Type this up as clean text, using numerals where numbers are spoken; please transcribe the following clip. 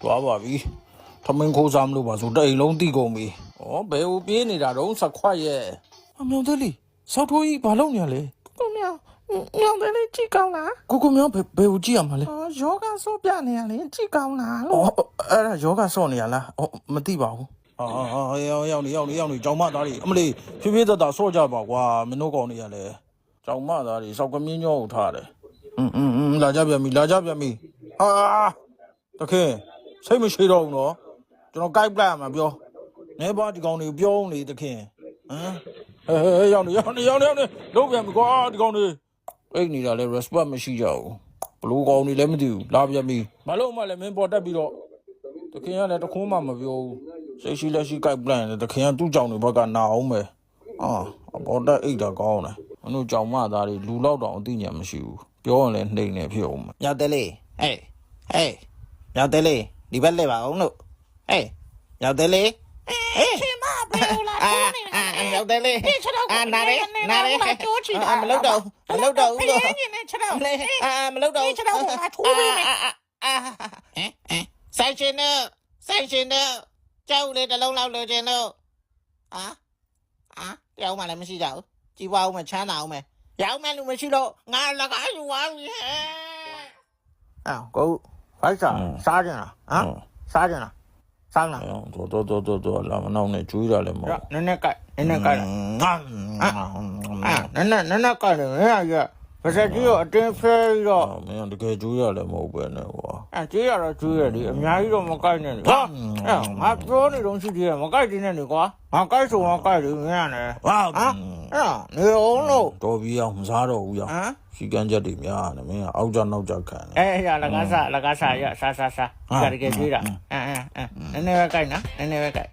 သွားပါပြီထမင်းခိုးစားမလို့ပါဆိုတအိမ်လုံးတိကုန်ပြီဩဘယ်ကိုပြေးနေတာတော့ဆက်ခွက်ရဲ့အမြောင်သေးလေးစောက်ထိုးကြီးဘာလုပ်နေရလဲကိုမြောင်သေးလေးကြည့်ကောင်းလားကိုမြောင်ဘယ်ကိုကြည့်ရမှာလဲယောဂဆော့ပြနေရလေကြည့်ကောင်းလားလို့အဲ့ဒါယောဂဆော့နေရလားမသိပါဘူးရောက်နေကြောင်မသားတွေအမလေးဖြည်းဖြည်းသက်သာဆော့ကြပါကွာမင်းတို့ကောင်နေရလဲကြောင်မသားတွေစောက်ကမင်းညောကိုထားတယ်လာကြပြန်ပြီတခင်စိတ်မရှိတော့ဘူးနော်ကျွန်တော်ကိုက်ပလိုက်ရမှာပြောနေပါဒီကောင်တွေပြောနေတခင်ဟဲ့ရောက်နေလုံးပြန်ပြီကွာဒီကောင်တွေအိတ်နေတာလဲ respect မရှိကြဘူးဘလို့ကောင်တွေလည်းမသိဘူးလာပြန်ပြီမလို့မှလည်းမင်းပေါ်တက်ပြီးတော့တခင်ကလည်းတခုံးမှမပြောဘူးစိတ်ရှိလက်ရှိကိုက်ပလိုက်တယ်တခင်ကသူ့ကြောင်တွေဘက်ကနာအောင်ပဲပေါ်တက်အိတ်တာကောင်းတယ်မင်းတို့ကြောင်မသားတွေလူလောက်တောင်အသိဉာဏ်မရှိဘူးပြောရင်လည်းနှိမ့်နေဖြစ်အောင်ညောက်တယ်လေဟေးညောက်တယ်လေဒီဘက်လဲပါအောင်လို့ဟေးညောက်တယ်လေရှင်မဘယ်လိုလာထိုးနေတာညောက်တယ်လေနားရဲမလုပ်တော့ဘူးလို့မလုပ်တော့ဘူးခြေထောက်ကိုငါထိုးပေးမယ်ဆိုင်ရှင်တော့ကြောက်လေတလုံးလောက်လိုချင်တော့တယောက်မှလည်းမရှိကြဘူးကြည်ပွားအောင်မချမ်းသာအောင်မယ်ရောက်မဲ့လူမရှိတော့ငါလကားယူသွားပြီကိုဖိုက်စားကြလားစားကြလားစားလားတော်လာမနောက်နဲ့ကျွေးတာလည်းမဟုတ်နည်းနည်းကိုက်နည်းနည်းကိုက်ရပါစကြီးရောအတင်းဖဲတော့မင်းတကယ်ကျွေးရလည်းမဟုတ်ပဲနဲ့ကွာကျွေးရတော့ကျွေးရလေအများကြီးတော့မကိုက်နဲ့လေငါပြောနေတော့ရှိသေးတယ်မကိုက်သေးနဲ့လေကွာငါကိုက်ဆိုငါကိုက်လေမင်းရတယ်နေအောင်လို့တော်ပြီးအောင်မစားတော့ဘူးရောရှိကန်းချက်တွေများတယ်မင်းအောက်ကြနောက်ကြခံရလကားစားရစားတကယ်ကျွေးတာနည်းနည်းပဲကိုက်နော်နည်းနည်းပဲကိုက်